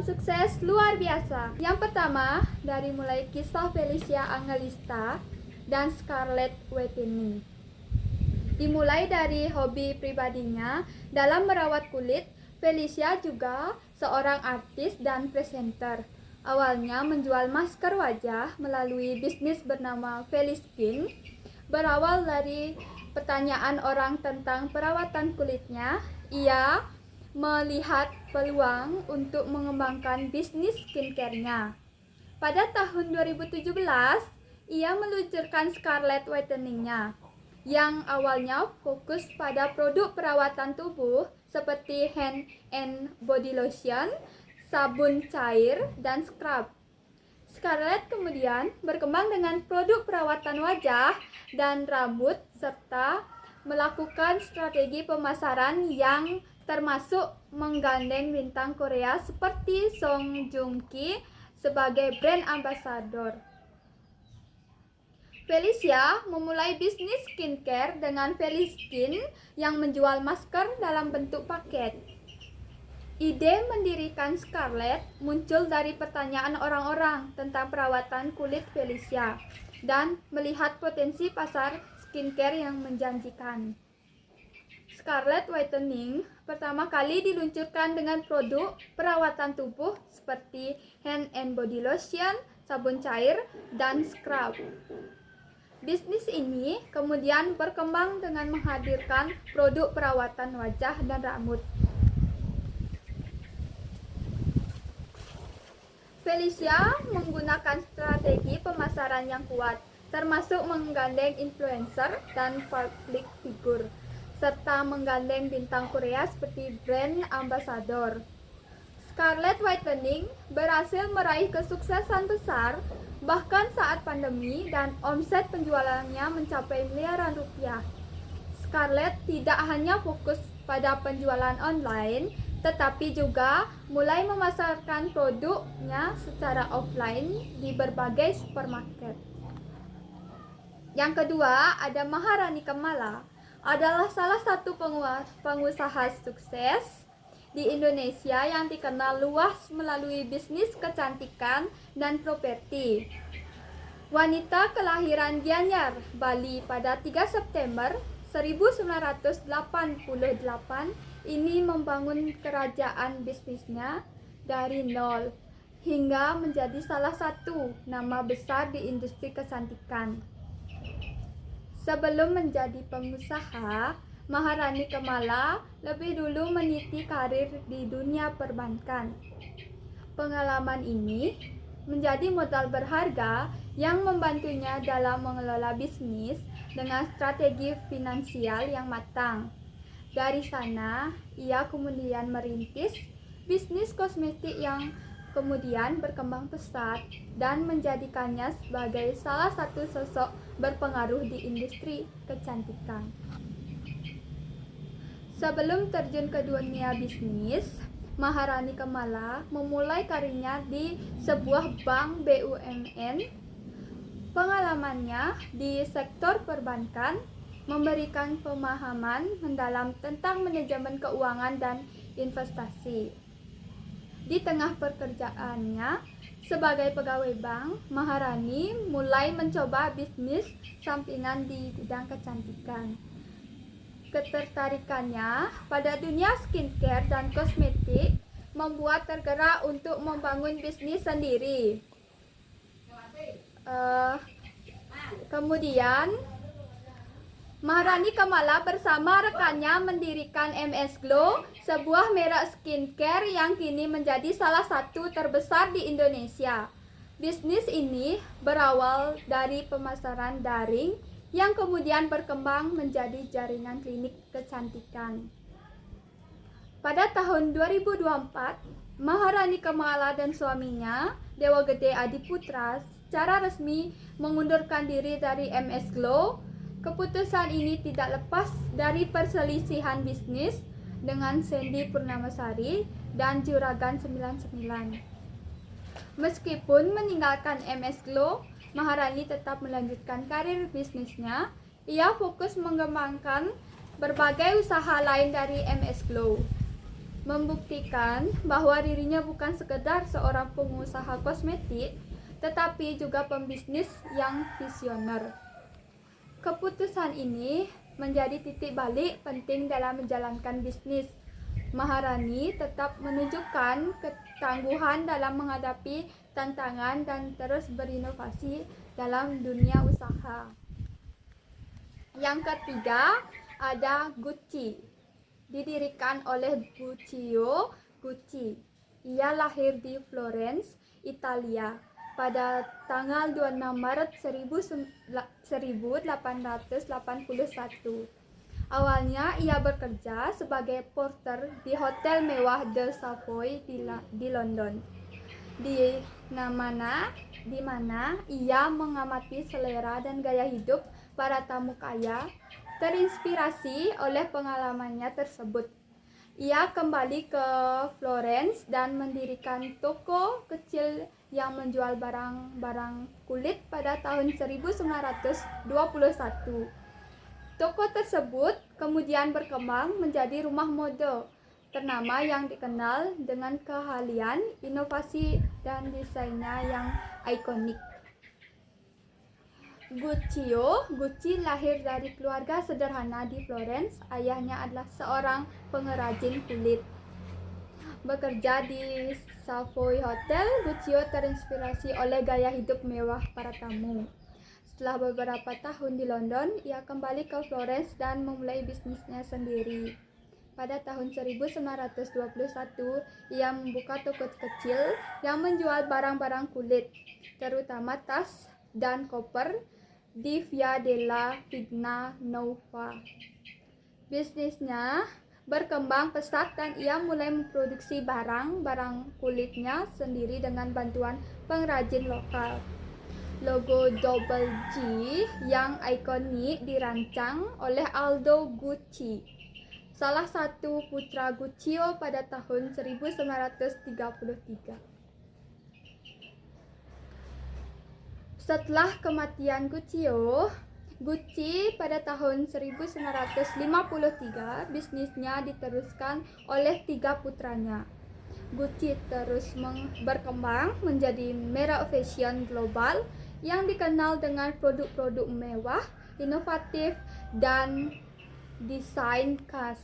sukses luar biasa. Yang pertama, dari mulai kisah Felicia Angelista dan Scarlett Whitney. Dimulai dari hobi pribadinya dalam merawat kulit, Felicia juga seorang artis dan presenter. Awalnya menjual masker wajah melalui bisnis bernama Feliskin. Berawal dari pertanyaan orang tentang perawatan kulitnya, ia melihat peluang untuk mengembangkan bisnis skincare-nya. Pada tahun 2017, ia meluncurkan Scarlett Whitening-nya yang awalnya fokus pada produk perawatan tubuh seperti hand and body lotion, sabun cair, dan scrub. Scarlett kemudian berkembang dengan produk perawatan wajah dan rambut serta melakukan strategi pemasaran yang termasuk menggandeng bintang Korea seperti Song Joong Ki sebagai brand ambassador. Felicia memulai bisnis skincare dengan Feliskin yang menjual masker dalam bentuk paket. Ide mendirikan Scarlett muncul dari pertanyaan orang-orang tentang perawatan kulit Felicia dan melihat potensi pasar skincare yang menjanjikan. Scarlett Whitening pertama kali diluncurkan dengan produk perawatan tubuh seperti hand and body lotion, sabun cair, dan scrub. Bisnis ini kemudian berkembang dengan menghadirkan produk perawatan wajah dan rambut. Felicia menggunakan strategi pemasaran yang kuat, termasuk menggandeng influencer dan public figure, serta menggandeng bintang Korea seperti brand ambassador. Scarlett Whitening berhasil meraih kesuksesan besar bahkan saat pandemi dan omset penjualannya mencapai miliaran rupiah. Scarlett tidak hanya fokus pada penjualan online, tetapi juga mulai memasarkan produknya secara offline di berbagai supermarket. Yang kedua, ada Maharani Kamala, adalah salah satu pengusaha sukses di Indonesia yang dikenal luas melalui bisnis kecantikan dan properti. Wanita kelahiran Gianyar, Bali pada 3 September 1988 ini membangun kerajaan bisnisnya dari nol hingga menjadi salah satu nama besar di industri kecantikan. Sebelum menjadi pengusaha, Maharani Kamala lebih dulu meniti karir di dunia perbankan. Pengalaman ini menjadi modal berharga yang membantunya dalam mengelola bisnis dengan strategi finansial yang matang. Dari sana, ia kemudian merintis bisnis kosmetik yang kemudian berkembang pesat dan menjadikannya sebagai salah satu sosok berpengaruh di industri kecantikan. Sebelum terjun ke dunia bisnis, Maharani Kamala memulai karirnya di sebuah bank BUMN. Pengalamannya di sektor perbankan memberikan pemahaman mendalam tentang manajemen keuangan dan investasi. Di tengah pekerjaannya sebagai pegawai bank, Maharani mulai mencoba bisnis sampingan di bidang kecantikan. Ketertarikannya pada dunia skincare dan kosmetik membuat tergerak untuk membangun bisnis sendiri. Kemudian Maharani Kamala bersama rekannya mendirikan MS Glow, sebuah merek skincare yang kini menjadi salah satu terbesar di Indonesia. Bisnis ini berawal dari pemasaran daring yang kemudian berkembang menjadi jaringan klinik kecantikan. Pada tahun 2024, Maharani Kamala dan suaminya, Dewa Gede Adiputra, secara resmi mengundurkan diri dari MS Glow. Keputusan ini tidak lepas dari perselisihan bisnis dengan Sandy Purnamasari dan Juragan 99. Meskipun meninggalkan MS Glow, Maharani tetap melanjutkan karir bisnisnya. Ia fokus mengembangkan berbagai usaha lain dari MS Glow. membuktikan bahwa dirinya bukan sekedar seorang pengusaha kosmetik, tetapi juga pembisnis yang visioner. Keputusan ini menjadi titik balik penting dalam menjalankan bisnis. Maharani tetap menunjukkan ketangguhan dalam menghadapi tantangan dan terus berinovasi dalam dunia usaha. Yang ketiga ada Gucci. Didirikan oleh Guccio Gucci. Ia lahir di Florence, Italia pada tanggal 26 Maret 1881. Awalnya ia bekerja sebagai porter di hotel mewah The Savoy di London, di mana ia mengamati selera dan gaya hidup para tamu kaya. Terinspirasi oleh pengalamannya tersebut, ia kembali ke Florence dan mendirikan toko kecil yang menjual barang-barang kulit pada tahun 1921. Toko tersebut kemudian berkembang menjadi rumah mode ternama yang dikenal dengan keahlian, inovasi, dan desainnya yang ikonik. Gucci lahir dari keluarga sederhana di Florence. Ayahnya adalah seorang pengrajin kulit. Bekerja di Savoy Hotel, Guccio terinspirasi oleh gaya hidup mewah para tamu. Setelah beberapa tahun di London, ia kembali ke Florence dan memulai bisnisnya sendiri. Pada tahun 1921, ia membuka toko kecil yang menjual barang-barang kulit, terutama tas dan koper, di Via della Vigna Nuova. Bisnisnya berkembang pesat dan ia mulai memproduksi barang-barang kulitnya sendiri dengan bantuan pengrajin lokal. Logo Double G yang ikonik dirancang oleh Aldo Gucci, salah satu putra Guccio pada tahun 1933. Setelah kematian Gucci pada tahun 1953, bisnisnya diteruskan oleh 3 putranya. Gucci terus berkembang menjadi merek fashion global yang dikenal dengan produk-produk mewah, inovatif, dan desain khas.